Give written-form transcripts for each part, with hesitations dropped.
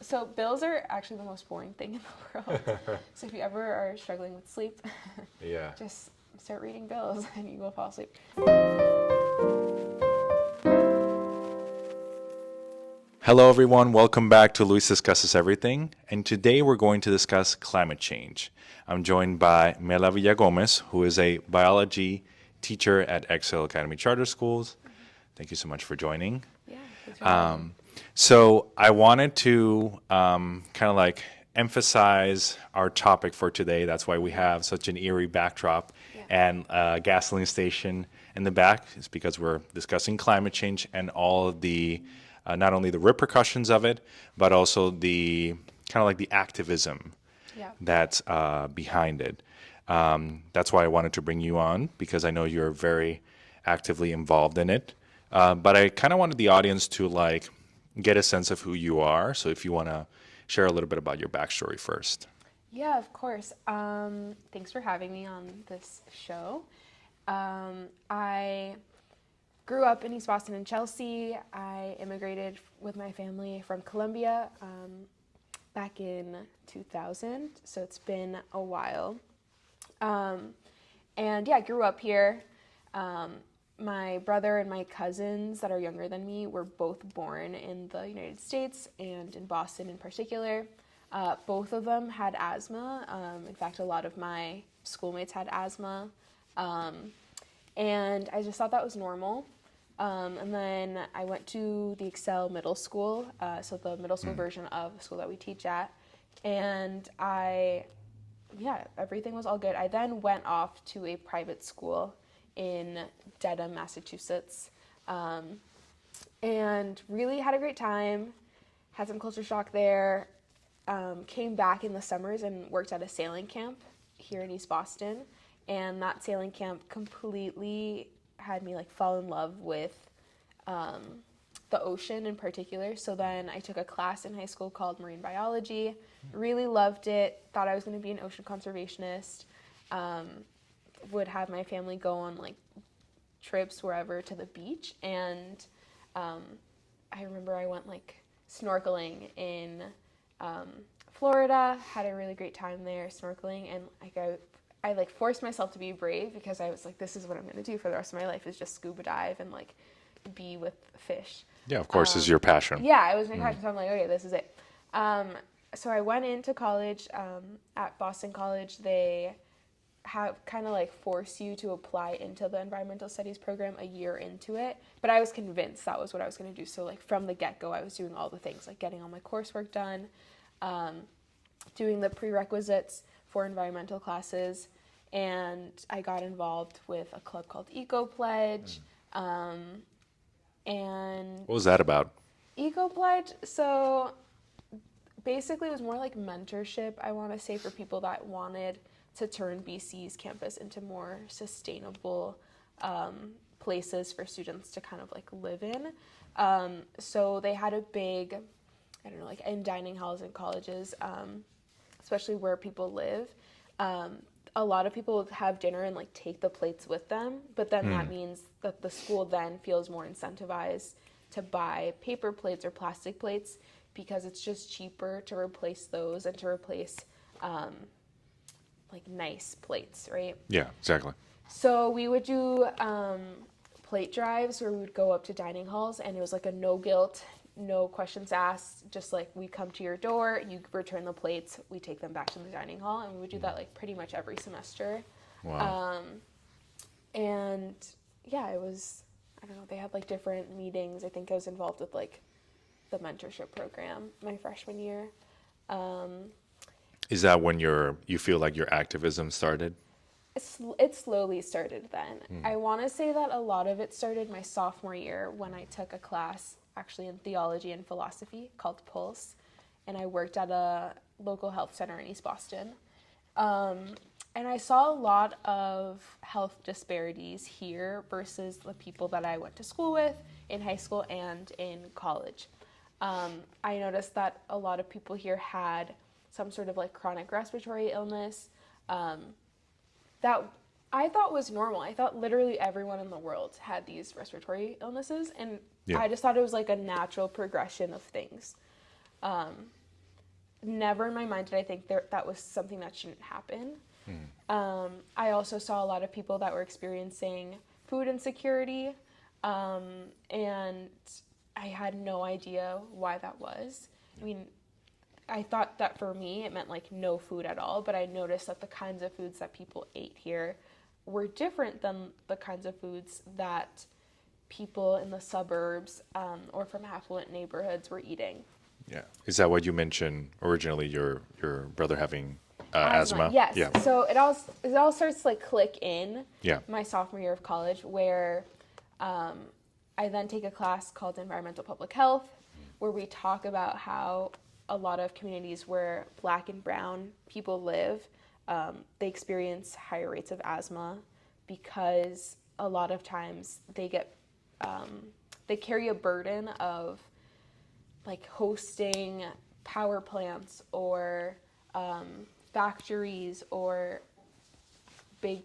So bills are actually the most boring thing in the world. So if you ever are struggling with sleep, Yeah. just start reading bills and you will fall asleep. Hello, everyone. Welcome back to Luis Discusses Everything. And today we're going to discuss climate change. I'm joined by Mela Villa Gomez, who is a biology teacher at Excel Academy Charter Schools. Thank you so much for joining. Yeah, thanks for having me. So I wanted to kind of like emphasize our topic for today. That's why we have such an eerie backdrop Yeah. and a gasoline station in the back. It's because we're discussing climate change and all of the, not only the repercussions of it, but also the kind of like the activism Yeah. that's behind it. That's why I wanted to bring you on, because I know you're very actively involved in it. But I kind of wanted the audience to like get a sense of who you are. So if you want to share a little bit about your backstory first. Yeah, of course. Thanks for having me on this show. I grew up in East Boston and Chelsea. I immigrated with my family from Colombia back in 2000, so it's been a while. And yeah, I grew up here. My brother and my cousins that are younger than me were both born in the United States and in Boston in particular. Both of them had asthma. In fact, a lot of my schoolmates had asthma. And I just thought that was normal. And then I went to the Excel Middle School, so the middle school version of the school that we teach at. And everything was all good. I then went off to a private school in Dedham, Massachusetts, and really had a great time, had some culture shock there, came back in the summers and worked at a sailing camp here in East Boston, and that sailing camp completely had me like fall in love with the ocean in particular. So then I took a class in high school called marine biology, really loved it, thought I was going to be an ocean conservationist, would have my family go on like trips wherever to the beach, and I remember I went like snorkeling in Florida, had a really great time there snorkeling, and I like forced myself to be brave because I was like, this is what I'm going to do for the rest of my life, is just scuba dive and like be with fish. Yeah, of course, is your passion. Yeah, it was my passion, so I'm like, okay, this is it. So I went into college at Boston College. They have kind of like force you to apply into the environmental studies program a year into it, but I was convinced that was what I was going to do. So like from the get-go, I was doing all the things, like getting all my coursework done, doing the prerequisites for environmental classes, and I got involved with a club called Eco Pledge. And What was that about? Eco Pledge, so basically it was more like mentorship, I want to say, for people that wanted to turn BC's campus into more sustainable places for students to kind of like live in. So they had a big, I don't know, like in dining halls in colleges, especially where people live, a lot of people would have dinner and like take the plates with them, but then that means that the school then feels more incentivized to buy paper plates or plastic plates because it's just cheaper to replace those and to replace like nice plates, right? Yeah, exactly. So we would do plate drives where we would go up to dining halls, and it was like a no guilt, no questions asked, just like we come to your door, you return the plates, we take them back to the dining hall, and we would do that like pretty much every semester. Wow. And yeah, it was, I don't know, they had like different meetings. I think I was involved with like the mentorship program my freshman year. Is that when you feel like your activism started? It slowly started then. I want to say that a lot of it started my sophomore year when I took a class actually in theology and philosophy called Pulse, and I worked at a local health center in East Boston. And I saw a lot of health disparities here versus the people that I went to school with in high school and in college. I noticed that a lot of people here had some sort of like chronic respiratory illness that I thought was normal. I thought literally everyone in the world had these respiratory illnesses, and Yeah. I just thought it was like a natural progression of things. never in my mind did I think that was something that shouldn't happen. I also saw a lot of people that were experiencing food insecurity, and I had no idea why that was. I mean, I thought that for me it meant like no food at all, but I noticed that the kinds of foods that people ate here were different than the kinds of foods that people in the suburbs or from affluent neighborhoods were eating. Yeah. Is that what you mentioned originally? Your brother having asthma? Yes. Yeah. So it all starts to like click in Yeah. my sophomore year of college, where I then take a class called Environmental Public Health, where we talk about how a lot of communities where Black and Brown people live, they experience higher rates of asthma because a lot of times they carry a burden of like hosting power plants or factories or big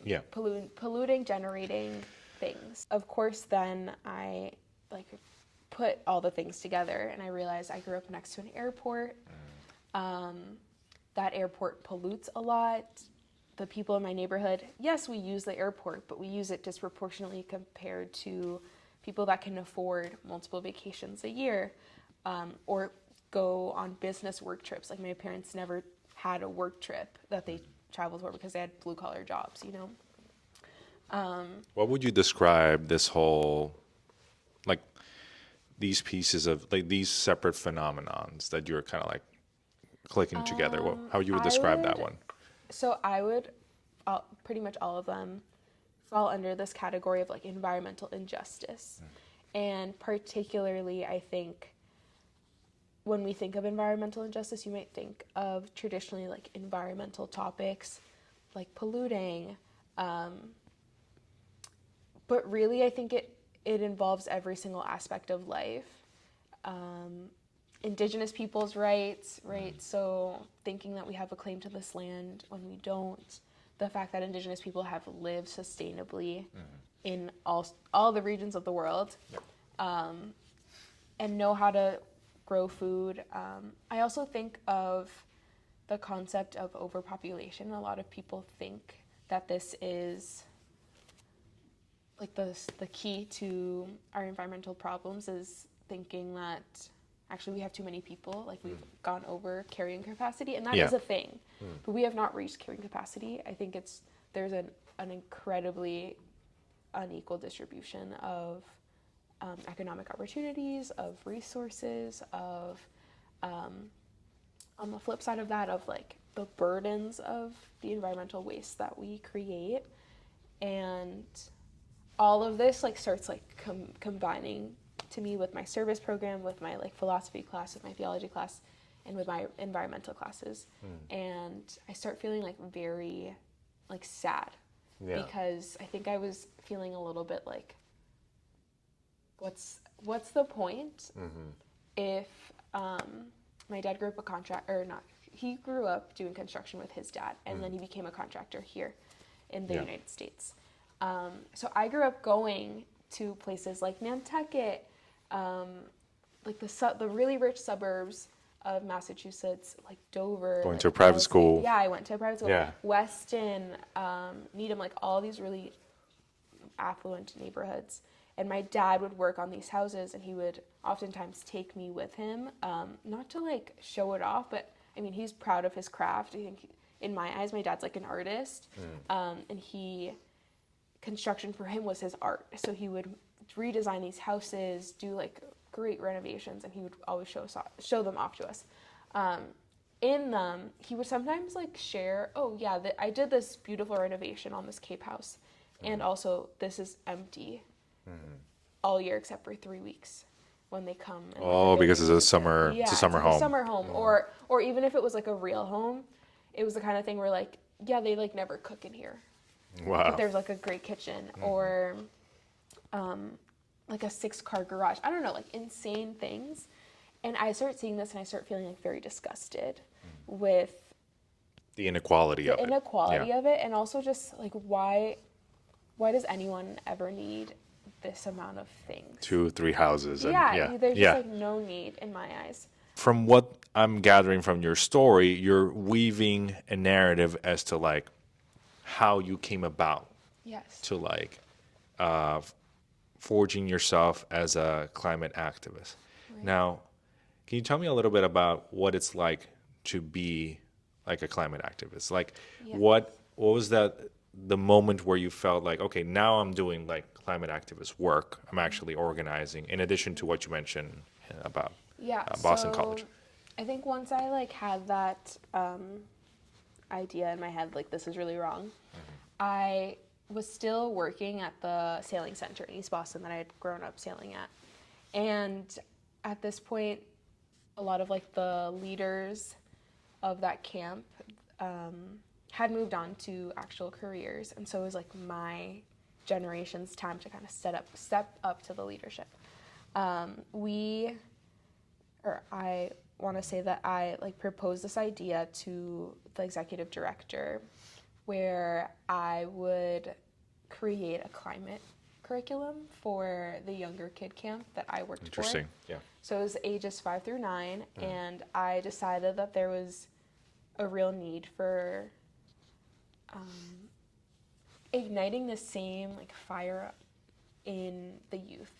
Yeah. polluting generating things. Of course, then I like put all the things together and I realized I grew up next to an airport. That airport pollutes a lot. The people in my neighborhood, yes, we use the airport, but we use it disproportionately compared to people that can afford multiple vacations a year, or go on business work trips. Like my parents never had a work trip that they traveled for because they had blue collar jobs, you know? What would you describe this whole, like, these pieces of, like, these separate phenomenons that you're kind of like clicking together? How you would describe that one? So I would, pretty much all of them fall under this category of like environmental injustice. And particularly, I think when we think of environmental injustice, you might think of traditionally like environmental topics like polluting. But really, I think it involves every single aspect of life. Indigenous people's rights, right? So thinking that we have a claim to this land when we don't. The fact that Indigenous people have lived sustainably in all the regions of the world, and know how to grow food. I also think of the concept of overpopulation. A lot of people think that this is like the key to our environmental problems is thinking that actually we have too many people, like we've gone over carrying capacity, and that is a thing. But we have not reached carrying capacity. I think there's an incredibly unequal distribution of economic opportunities, of resources, of on the flip side of that, of like the burdens of the environmental waste that we create. And all of this like starts like combining to me with my service program, with my like philosophy class, with my theology class, and with my environmental classes. And I start feeling like very like sad because I think I was feeling a little bit like, what's the point if my dad grew up he grew up doing construction with his dad, and then he became a contractor here in the United States. So I grew up going to places like Nantucket, like the really rich suburbs of Massachusetts, like Dover. Going like to a private Wellesley. school. Yeah, I went to a private school. Yeah. Weston, Needham, like all these really affluent neighborhoods. And my dad would work on these houses, and he would oftentimes take me with him, not to like show it off, but I mean, he's proud of his craft. I think in my eyes, my dad's like an artist, and construction for him was his art. So he would redesign these houses, do like great renovations, and he would always show them off to us. In them, he would sometimes like share, oh yeah, I did this beautiful renovation on this Cape house, and also this is empty all year except for 3 weeks when they come. And Because it's a summer, yeah, it's a summer like home. a summer home, or even if it was like a real home, it was the kind of thing where like, yeah, they like never cook in here. Wow. But there's like a great kitchen, or like a 6-car garage. I don't know, like insane things. And I start seeing this and I start feeling like very disgusted with The inequality of it. inequality of it, and also just like why does anyone ever need this amount of things? 2, 3 houses. And, There's just yeah. like no need in my eyes. From what I'm gathering from your story, you're weaving a narrative as to like how you came about Yes. to like forging yourself as a climate activist. Right. Now, can you tell me a little bit about what it's like to be like a climate activist? Like Yeah. what was that the moment where you felt like, okay, now I'm doing like climate activist work. I'm actually organizing in addition to what you mentioned about Yeah. Boston So College. I think once I like had that idea in my head, like this is really wrong, I was still working at the sailing center in East Boston that I had grown up sailing at. And at this point, a lot of like the leaders of that camp had moved on to actual careers. And so it was like my generation's time to kind of step up to the leadership. I want to say that I like proposed this idea to the executive director where I would create a climate curriculum for the younger kid camp that I worked Interesting. for. Yeah. So it was ages 5 through 9, and I decided that there was a real need for igniting the same like fire in the youth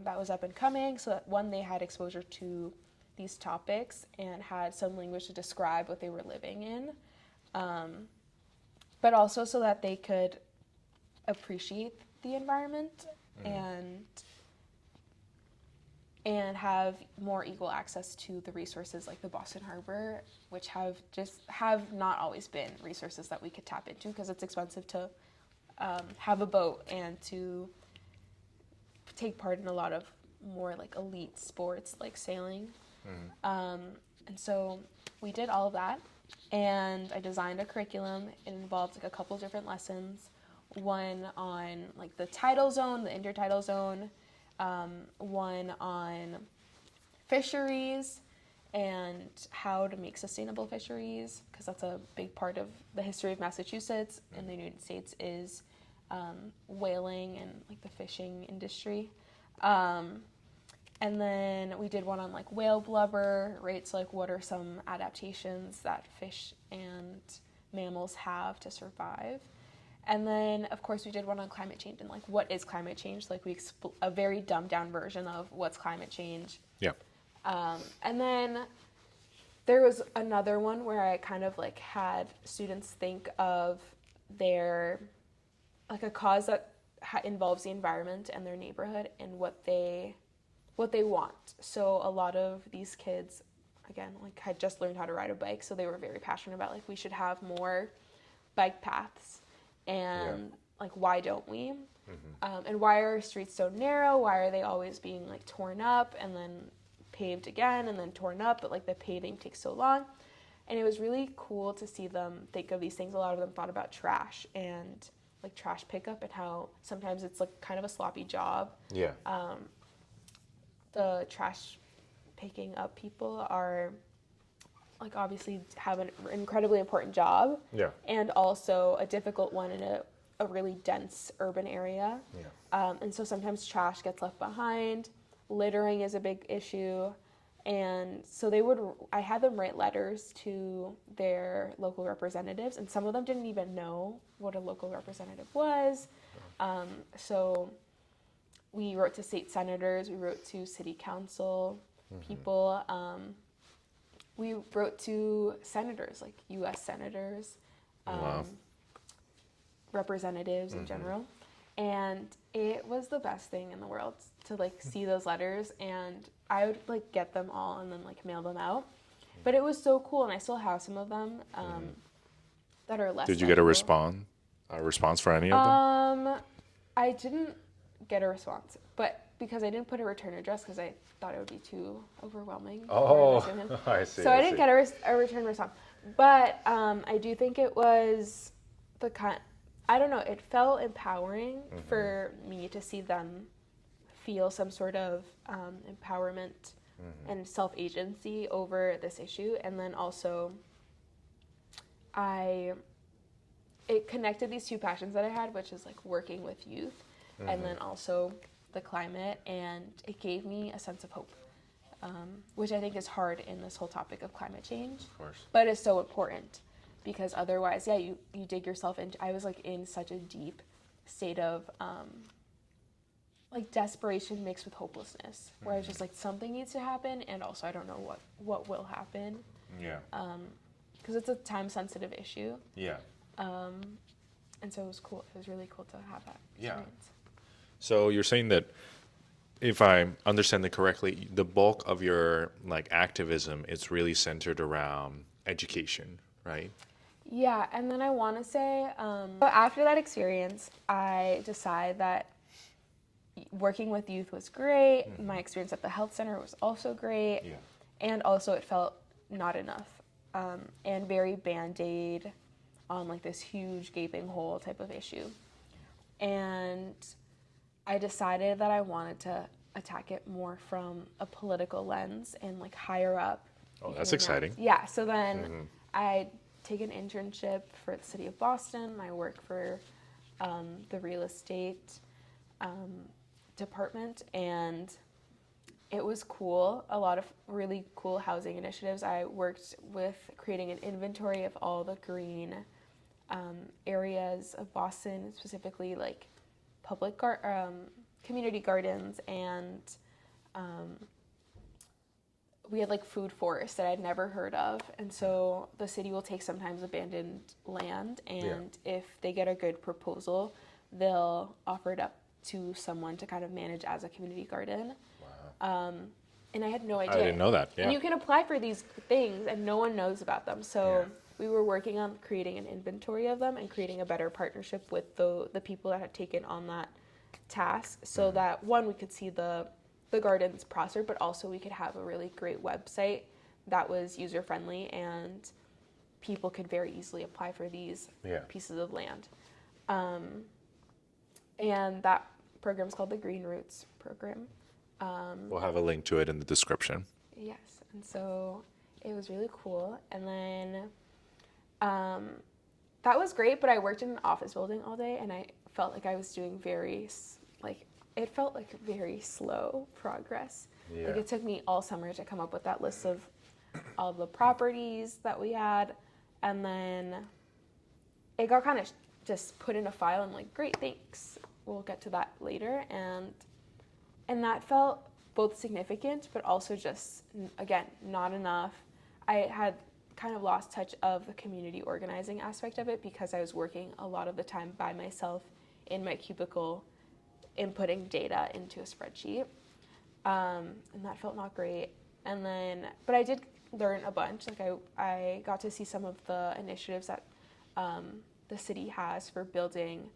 that was up and coming, so that one, they had exposure to these topics and had some language to describe what they were living in, but also so that they could appreciate the environment and have more equal access to the resources like the Boston Harbor, which have not always been resources that we could tap into because it's expensive to have a boat and to take part in a lot of more like elite sports like sailing. And so we did all of that, and I designed a curriculum. It involved like a couple different lessons, one on like the tidal zone, the intertidal zone, one on fisheries and how to make sustainable fisheries, because that's a big part of the history of Massachusetts and the United States is whaling and like the fishing industry. And then we did one on like whale blubber, right? So like what are some adaptations that fish and mammals have to survive? And then of course we did one on climate change and like what is climate change? Like a very dumbed down version of what's climate change. Yeah. And then there was another one where I kind of like had students think of their like a cause that involves the environment and their neighborhood and what they want. So a lot of these kids, again, like had just learned how to ride a bike, so they were very passionate about like we should have more bike paths, and like why don't we? And why are our streets so narrow? Why are they always being like torn up and then paved again and then torn up? But like the paving takes so long. And it was really cool to see them think of these things. A lot of them thought about trash and like trash pickup and how sometimes it's like kind of a sloppy job. Yeah. The trash picking up people are like obviously have an incredibly important job. Yeah. And also a difficult one in a really dense urban area. Yeah. And so sometimes trash gets left behind. Littering is a big issue. And so I had them write letters to their local representatives, and some of them didn't even know what a local representative was. So we wrote to state senators, we wrote to city council people, we wrote to senators, like U.S. senators, Wow. representatives in general. And it was the best thing in the world to like see those letters, and I would like get them all and then like mail them out. But it was so cool, and I still have some of them that are less. Did you get a legible. response for any of them? I didn't get a response, but because I didn't put a return address because I thought it would be too overwhelming. I see. So I didn't get a return response. But I do think it was I don't know, it felt empowering for me to see them feel some sort of empowerment and self-agency over this issue. And then also it connected these two passions that I had, which is like working with youth and then also the climate, and it gave me a sense of hope which I think is hard in this whole topic of climate change. Of course. But it's so important because otherwise, yeah, you dig yourself into. I was like in such a deep state of like desperation mixed with hopelessness, where I was just like, something needs to happen, and also I don't know what will happen. Yeah. Because it's a time sensitive issue. Yeah. And so it was cool. It was really cool to have that experience. Yeah. So you're saying that, if I understand it correctly, the bulk of your like activism is really centered around education, right? Yeah, and then I want to say, so after that experience, I decided that working with youth was great. My experience at the health center was also great. Yeah. And also it felt not enough, and very Band-Aid on like this huge gaping hole type of issue. And I decided that I wanted to attack it more from a political lens and like higher up. Oh, that's exciting. Yeah, so then I take an internship for the city of Boston. I work for the real estate department, and it was cool. A lot of really cool housing initiatives. I worked with creating an inventory of all the green areas of Boston, specifically like public community gardens, and we had like food forests that I'd never heard of. And so the city will take sometimes abandoned land, and if they get a good proposal, they'll offer it up to someone to kind of manage as a community garden. Wow. And I had no idea. I didn't know that. Yeah. And you can apply for these things and no one knows about them. So we were working on creating an inventory of them and creating a better partnership with the people that had taken on that task, so that one, we could see the gardens prosper, but also we could have a really great website that was user friendly and people could very easily apply for these pieces of land. And that program is called the Green Roots program. We'll have a link to it in the description. Yes, and so it was really cool. And then that was great, but I worked in an office building all day, and I felt like I was doing very slow progress. Yeah. Like it took me all summer to come up with that list of all the properties that we had, and then it got kind of just put in a file and like, great, thanks. We'll get to that later, and that felt both significant, but also just, again, not enough. I had kind of lost touch of the community organizing aspect of it because I was working a lot of the time by myself in my cubicle, inputting data into a spreadsheet, and that felt not great. And then, but I did learn a bunch. Like I got to see some of the initiatives that the city has for building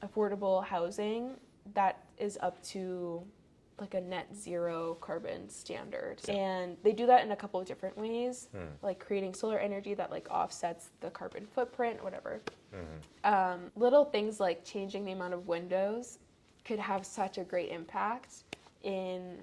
affordable housing that is up to like a net zero carbon standard. And they do that in a couple of different ways, like creating solar energy that like offsets the carbon footprint, whatever. Little things like changing the amount of windows could have such a great impact in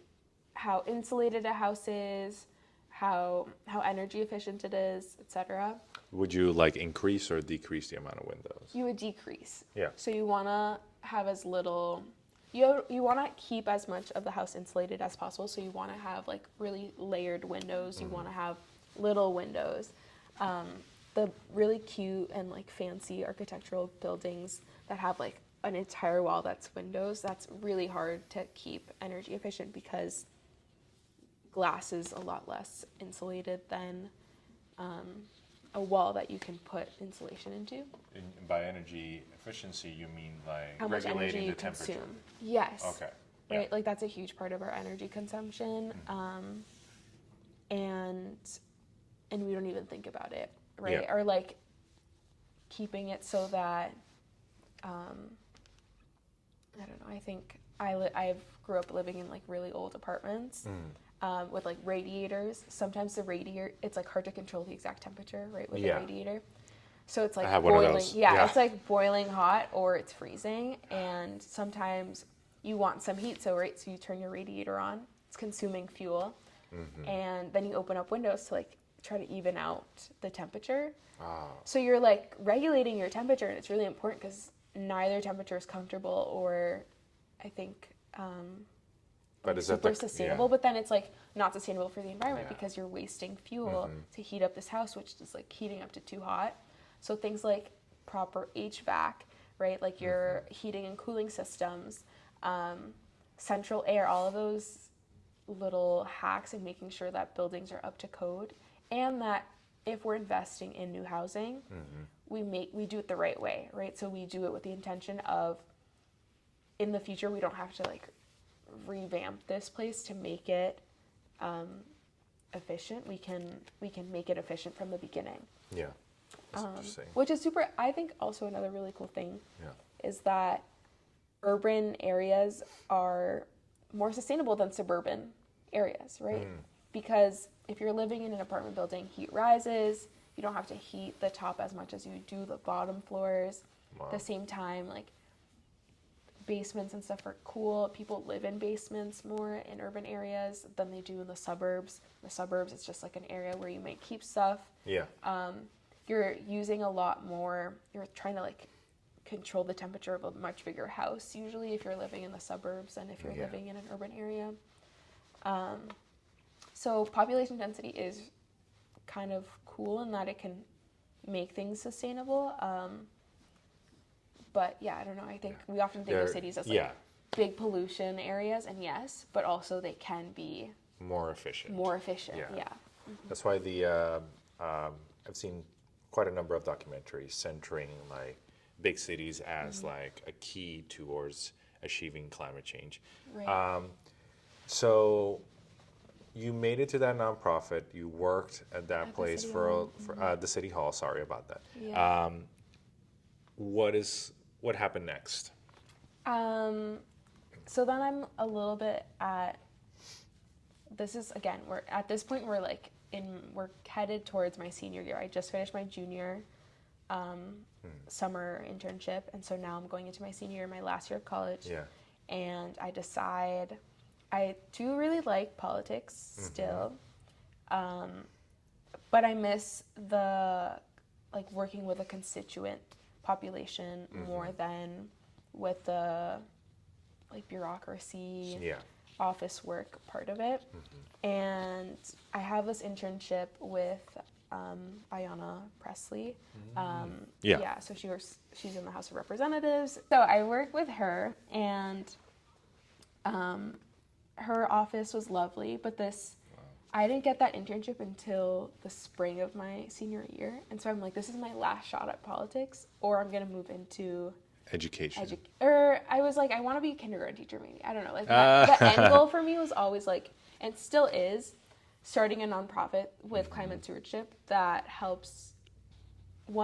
how insulated a house is, how energy efficient it is, etc. Would you like increase or decrease the amount of windows? You would decrease. Yeah. So you want to have as little, you want to keep as much of the house insulated as possible. So you want to have like really layered windows. You want to have little windows. The really cute and like fancy architectural buildings that have like an entire wall that's windows, that's really hard to keep energy efficient because glass is a lot less insulated than a wall that you can put insulation into. By energy efficiency, you mean like How much energy regulating you the temperature? consume. Yes. Okay. Right, Yeah. like that's a huge part of our energy consumption, and we don't even think about it, right? Yeah. Or like keeping it so that I don't know. I think I grew up living in like really old apartments with like radiators. Sometimes the radiator, it's like hard to control the exact temperature, right, with the radiator. So it's like I have one of boiling. those. Yeah, Yeah. it's like boiling hot or it's freezing, and sometimes you want some heat, so you turn your radiator on. It's consuming fuel, and then you open up windows to like try to even out the temperature. So you're like regulating your temperature, and it's really important because neither temperature is comfortable, or I think But like is that super the- sustainable, yeah. but then it's like not sustainable for the environment Yeah. because you're wasting fuel to heat up this house, which is like heating up to too hot. So things like proper HVAC, right? Like your heating and cooling systems, central air, all of those little hacks and making sure that buildings are up to code, and that if we're investing in new housing, we do it the right way, right? So we do it with the intention of in the future we don't have to like revamp this place to make it efficient. We can make it efficient from the beginning. Yeah. That's interesting. Which is super. I think also another really cool thing Yeah. is that urban areas are more sustainable than suburban areas, right? Because if you're living in an apartment building, heat rises. You don't have to heat the top as much as you do the bottom floors. Wow. At the same time, like basements and stuff are cool. People live in basements more in urban areas than they do in the suburbs. The suburbs, it's just like an area where you might keep stuff. Yeah. You're using a lot more. You're trying to like control the temperature of a much bigger house usually if you're living in the suburbs than if you're Yeah. living in an urban area. So population density is kind of cool in that it can make things sustainable. But yeah, I don't know. I think we often think of They're- cities as like yeah. big pollution areas, and yes, but also they can be More efficient. more efficient. Yeah. Yeah. That's why I've seen quite a number of documentaries centering like big cities as like a key towards achieving climate change. Right. So you made it to that nonprofit. You worked at that At the place city for hall. the city hall. Sorry about that. Yeah. What happened next? So then I'm a little bit at. This is again. We're at this point. We're headed towards my senior year. I just finished my junior summer internship, and so now I'm going into my senior year, my last year of college. Yeah. And I decide I do really like politics still, but I miss the like working with a constituent population more than with the like bureaucracy, Yeah. office work part of it. And I have this internship with Ayanna Pressley. Yeah. So she's in the House of Representatives. So I work with her, and her office was lovely, but I didn't get that internship until the spring of my senior year. And so I'm like, this is my last shot at politics, or I'm going to move into Education. or I was like, I want to be a kindergarten teacher, maybe. I don't know. Like the end goal for me was always like, and still is, starting a nonprofit with climate stewardship that helps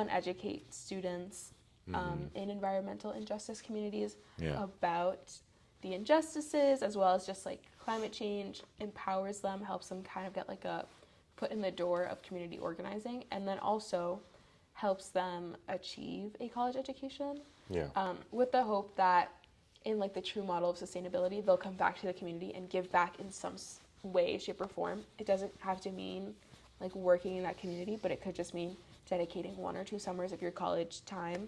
educate students in environmental injustice communities about the injustices, as well as just like climate change, empowers them, helps them kind of get like a foot in the door of community organizing, and then also helps them achieve a college education. Yeah. With the hope that in like the true model of sustainability, they'll come back to the community and give back in some way, shape, or form. It doesn't have to mean like working in that community, but it could just mean dedicating 1 or 2 summers of your college time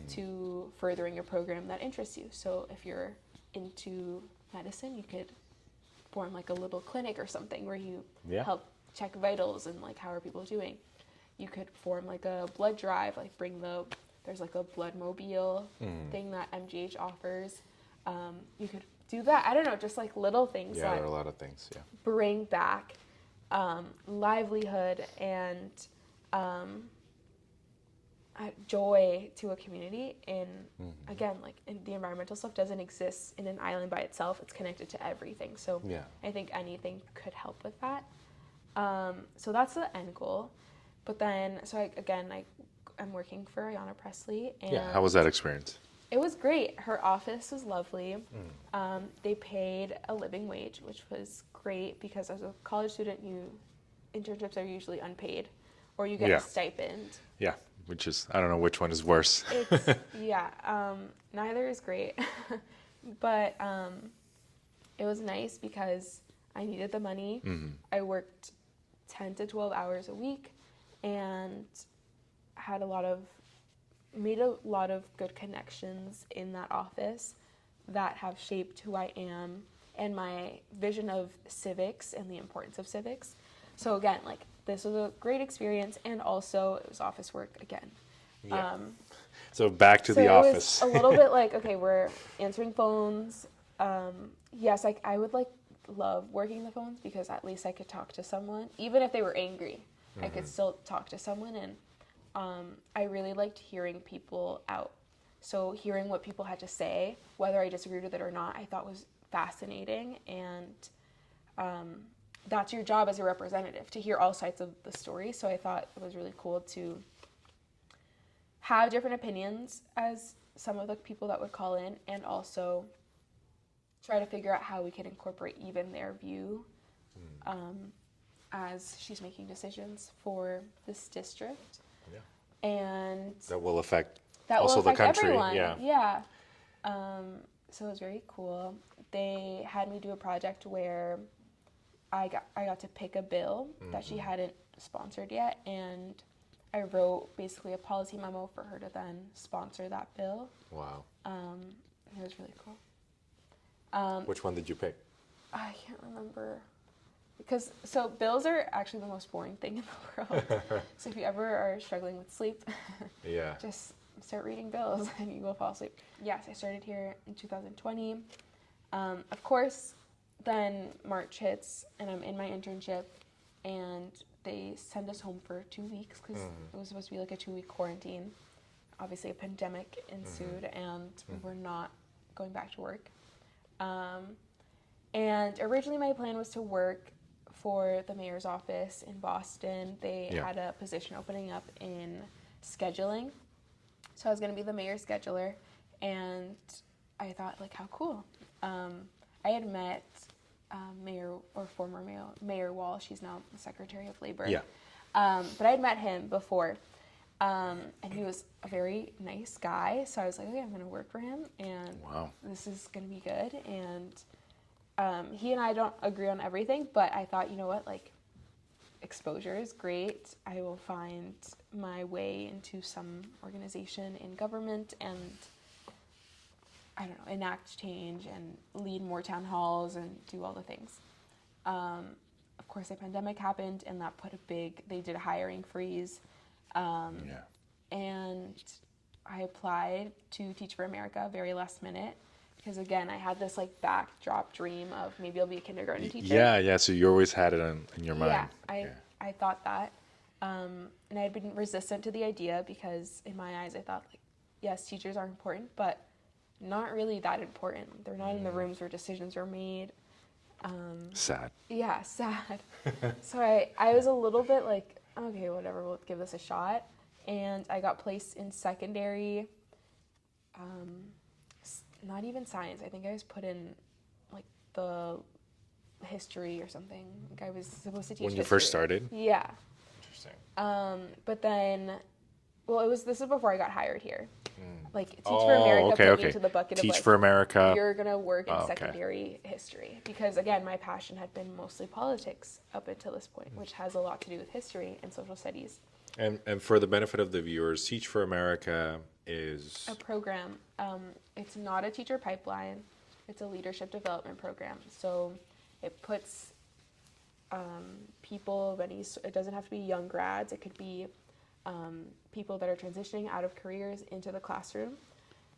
to furthering a program that interests you. So if you're into medicine, you could form like a little clinic or something where you help check vitals and like how are people doing. You could form like a blood drive, like there's like a blood mobile thing that MGH offers. You could do that. I don't know, just like little things Yeah, that there are a lot of things. Yeah. bring back livelihood and joy to a community. And again, like the environmental stuff doesn't exist in an island by itself. It's connected to everything. So I think anything could help with that. So that's the end goal. But then, I'm working for Ayanna Pressley. And How was that experience? it was great. Her office was lovely. They paid a living wage, which was great because as a college student, internships are usually unpaid, or you get a stipend. Yeah, which is, I don't know which one is worse. It's, neither is great. But it was nice because I needed the money. I worked 10 to 12 hours a week and made a lot of good connections in that office that have shaped who I am and my vision of civics and the importance of civics. So again, like this was a great experience, and also it was office work again. Yeah. So back to So the it office. was a little bit like, okay, we're answering phones. Yes, I would like love working the phones because at least I could talk to someone, even if they were angry. I could still talk to someone, and I really liked hearing people out. So hearing what people had to say, whether I disagreed with it or not, I thought was fascinating, and that's your job as a representative, to hear all sides of the story. So I thought it was really cool to have different opinions as some of the people that would call in, and also try to figure out how we can incorporate even their view as she's making decisions for this district. Yeah. And That will affect that also will affect the country. everyone. Yeah. So it was very cool. They had me do a project where I got to pick a bill that she hadn't sponsored yet, and I wrote basically a policy memo for her to then sponsor that bill. Wow. It was really cool. Which one did you pick? I can't remember, because so bills are actually the most boring thing in the world. So if you ever are struggling with sleep, Yeah. just start reading bills and you will fall asleep. Yes, I started here in 2020. Of course, then March hits and I'm in my internship, and they send us home for 2 weeks because it was supposed to be like a 2-week quarantine. Obviously, a pandemic ensued, and we were not going back to work. And originally my plan was to work for the mayor's office in Boston. They had a position opening up in scheduling. So I was going to be the mayor's scheduler, and I thought, like, how cool. I had met former Mayor Wall. She's now the Secretary of Labor. Yeah. But I had met him before, and he was a very nice guy. So I was like, okay, I'm going to work for him, and this is going to be good. And he and I don't agree on everything, but I thought, you know what, like, exposure is great. I will find my way into some organization in government and, I don't know, enact change and lead more town halls and do all the things. Of course, the pandemic happened, and that they did a hiring freeze. And I applied to Teach for America very last minute, because again, I had this like backdrop dream of maybe I'll be a kindergarten teacher. Yeah. So you always had it in your mind. Yeah, I thought that. And I had been resistant to the idea because in my eyes I thought, like, yes, teachers are important, but not really that important. They're not in the rooms where decisions are made. Sad. Yeah, sad. So I was a little bit like, okay, whatever, we'll give this a shot. And I got placed in secondary, not even science. I think I was put in like the history or something. Like I was supposed to teach When you history. first started? Yeah. Interesting. But then, well, this is before I got hired here. Like, Teach for America put me into the bucket of, Teach like, for America. you're going to work in secondary history. Because, again, my passion had been mostly politics up until this point, which has a lot to do with history and social studies. And for the benefit of the viewers, Teach for America is A program. It's not a teacher pipeline. It's a leadership development program. So it puts people ready. So it doesn't have to be young grads. It could be people that are transitioning out of careers into the classroom,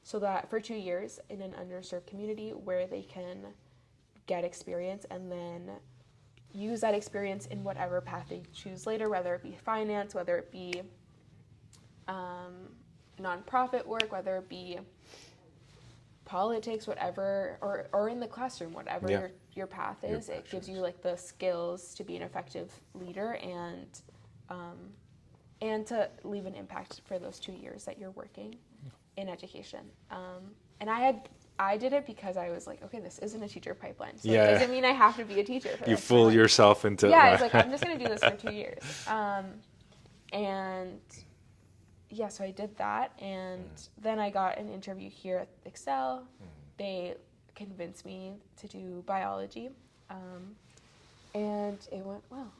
so that for 2 years in an underserved community where they can get experience and then use that experience in whatever path they choose later, whether it be finance, whether it be nonprofit work, whether it be politics, whatever, or in the classroom, whatever your path is. It gives you like the skills to be an effective leader and to leave an impact for those 2 years that you're working in education. And I did it because I was like, okay, this isn't a teacher pipeline. So it doesn't mean I have to be a teacher for you this. fool yourself into I was like, I'm just going to do this for 2 years. And yeah, so I did that. And then I got an interview here at Excel. They convinced me to do biology. And it went well.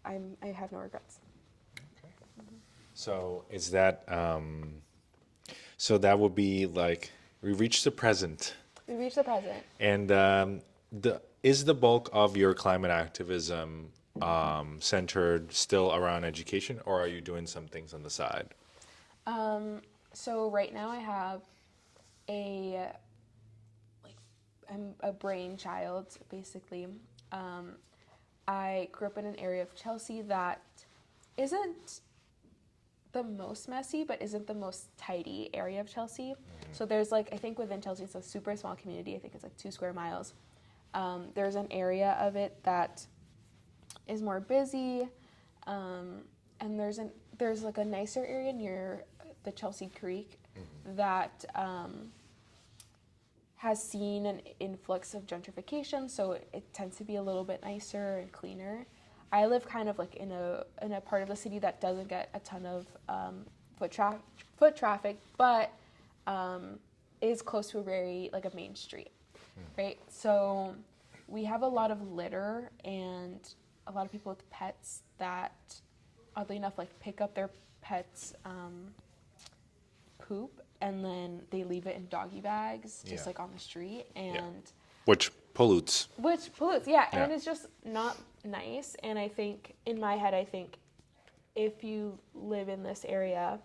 I have no regrets. So is that so that would be like we reached the present. We reached the present. And Is the bulk of your climate activism centered still around education, or are you doing some things on the side? So right now I have a like I'm a brainchild basically. Um, I grew up in an area of Chelsea that isn't the most messy, but isn't the most tidy area of Chelsea. So there's like, I think within Chelsea, it's a super small community. I think it's like 2 square miles. There's an area of it that is more busy, and there's like a nicer area near the Chelsea Creek that has seen an influx of gentrification, so it tends to be a little bit nicer and cleaner. I live kind of like in a part of the city that doesn't get a ton of foot traffic, but is close to a very like a main street, right? So we have a lot of litter and a lot of people with pets that, oddly enough, like pick up their pets' poop and then they leave it in doggy bags just like on the street, and Which pollutes. yeah, and it's just not nice. And I think in my head, I think if you live in this area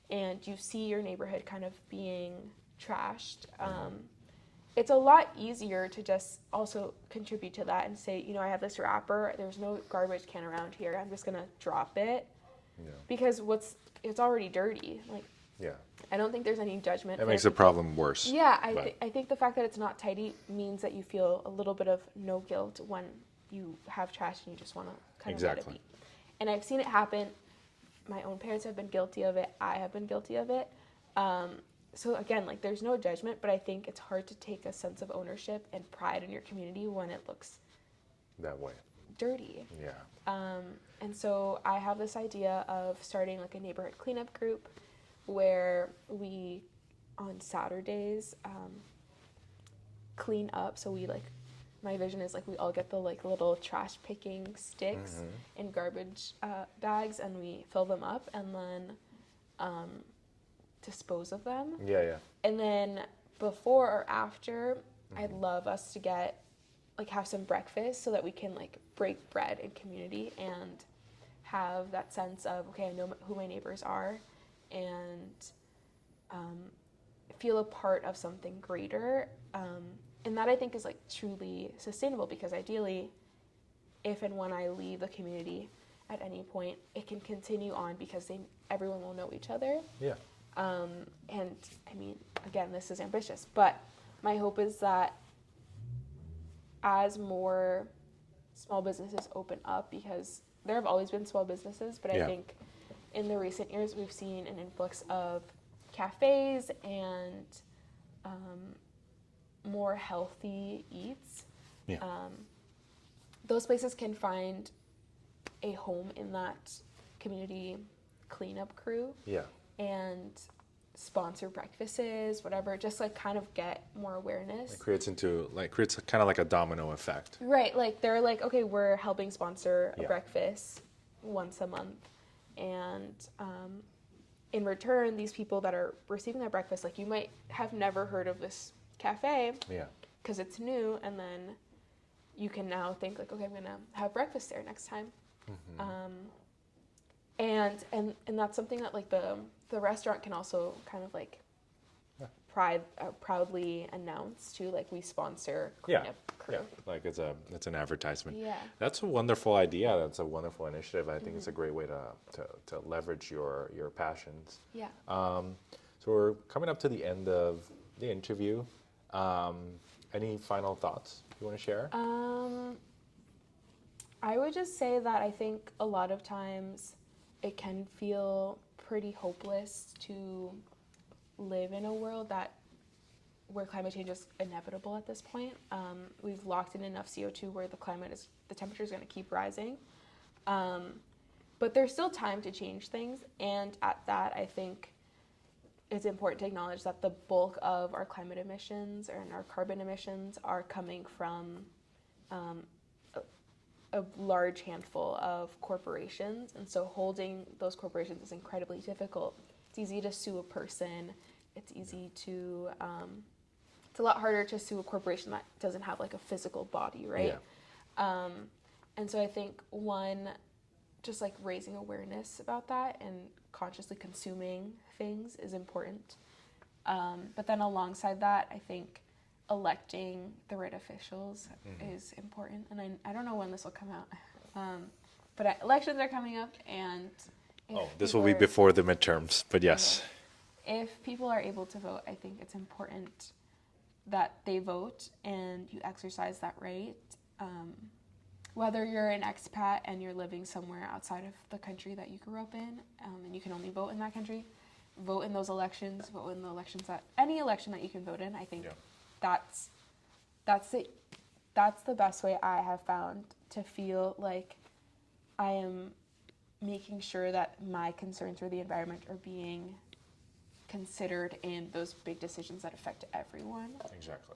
and you see your neighborhood kind of being trashed, it's a lot easier to just also contribute to that and say, I have this wrapper, there's no garbage can around here, I'm just gonna drop it because it's already dirty. Like, I don't think there's any judgment. It makes the problem worse. Yeah, I think the fact that it's not tidy means that you feel a little bit of no guilt when you have trash and you just want to kind of let it be. And I've seen it happen. My own parents have been guilty of it. I have been guilty of it. So again, like there's no judgment, but I think it's hard to take a sense of ownership and pride in your community when it looks that way. Dirty. Yeah. And so I have this idea of starting like a neighborhood cleanup group where we on Saturdays clean up. So we like, my vision is like we all get the like little trash picking sticks in garbage bags and we fill them up and then dispose of them. Yeah. And then before or after, I'd love us to have some breakfast so that we can like break bread in community and have that sense of, okay, I know who my neighbors are, and feel a part of something greater. And that I think is like truly sustainable, because ideally, if and when I leave the community at any point, it can continue on because everyone will know each other. Yeah. And I mean, again, this is ambitious, but my hope is that as more small businesses open up, because there have always been small businesses, but I think in the recent years we've seen an influx of cafes and more healthy eats. Yeah. Those places can find a home in that community cleanup crew. Yeah. And sponsor breakfasts, whatever, just like kind of get more awareness. It creates kind of like a domino effect. Right, like they're like, okay, we're helping sponsor a breakfast once a month, and in return, these people that are receiving that breakfast, like you might have never heard of this cafe, because it's new, and then you can now think like, okay, I'm gonna have breakfast there next time. And that's something that like the restaurant can also kind of like proudly announce too, like we sponsor cleanup crew. Like it's an advertisement. Yeah. That's a wonderful idea. That's a wonderful initiative. I think it's a great way to leverage your passions. Yeah. So we're coming up to the end of the interview. Any final thoughts you want to share? I would just say that I think a lot of times it can feel pretty hopeless to live in a world where climate change is inevitable at this point. We've locked in enough CO2 where the temperature is going to keep rising. But there's still time to change things. And at that, I think it's important to acknowledge that the bulk of our climate emissions and our carbon emissions are coming from a large handful of corporations, and so holding those corporations is incredibly difficult. It's easy to sue a person. It's easy to it's a lot harder to sue a corporation that doesn't have like a physical body, right? Yeah. And so I think one, just like raising awareness about that and consciously consuming things is important. But then alongside that, I think electing the right officials is important. And I don't know when this will come out, but elections are coming up, and This will be before the midterms, but yes. If people are able to vote, I think it's important that they vote and you exercise that right. Whether you're an expat and you're living somewhere outside of the country that you grew up in, and you can only vote in that country, vote in those elections, vote in the elections any election that you can vote in. I think that's the best way I have found to feel like I am making sure that my concerns for the environment are being considered in those big decisions that affect everyone. Exactly.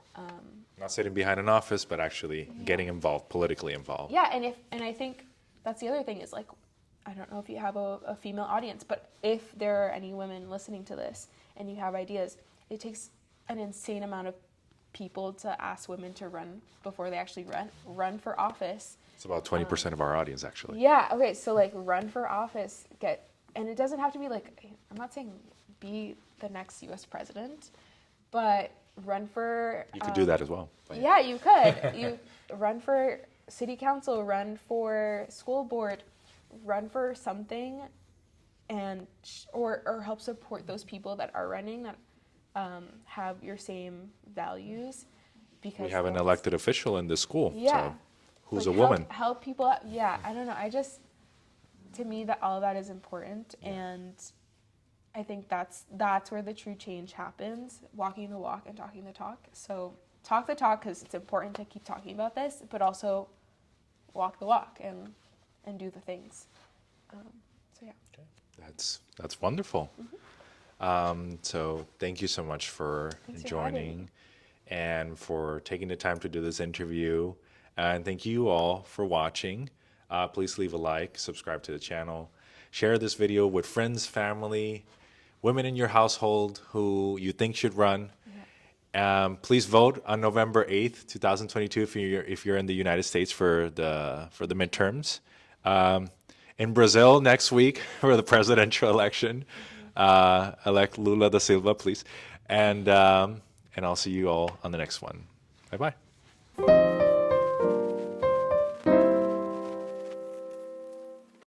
Not sitting behind an office, but actually getting involved, politically involved. Yeah, and I think that's the other thing is like, I don't know if you have a female audience, but if there are any women listening to this and you have ideas, it takes an insane amount of people to ask women to run before they actually run for office. It's about 20% of our audience, actually. Yeah, okay, so like run for office, and it doesn't have to be like, I'm not saying be the next US president, but run for... You could do that as well. Yeah, you could. You run for city council, run for school board, run for something, and or help support those people that are running that have your same values. Because we have an elected official in the school. Yeah. So who's like a woman. Help people out. Yeah, I don't know. To me, that all of that is important, and I think that's where the true change happens, walking the walk and talking the talk. So talk the talk because it's important to keep talking about this, but also walk the walk and do the things. So yeah. Okay. That's wonderful. So thank you so much for joining and for taking the time to do this interview. And thank you all for watching. Please leave a like, subscribe to the channel, share this video with friends, family, women in your household who you think should run. Please vote on November 8th, 2022 if you're in the United States for the midterms. In Brazil next week for the presidential election. Elect Lula da Silva, please. And I'll see you all on the next one. Bye-bye.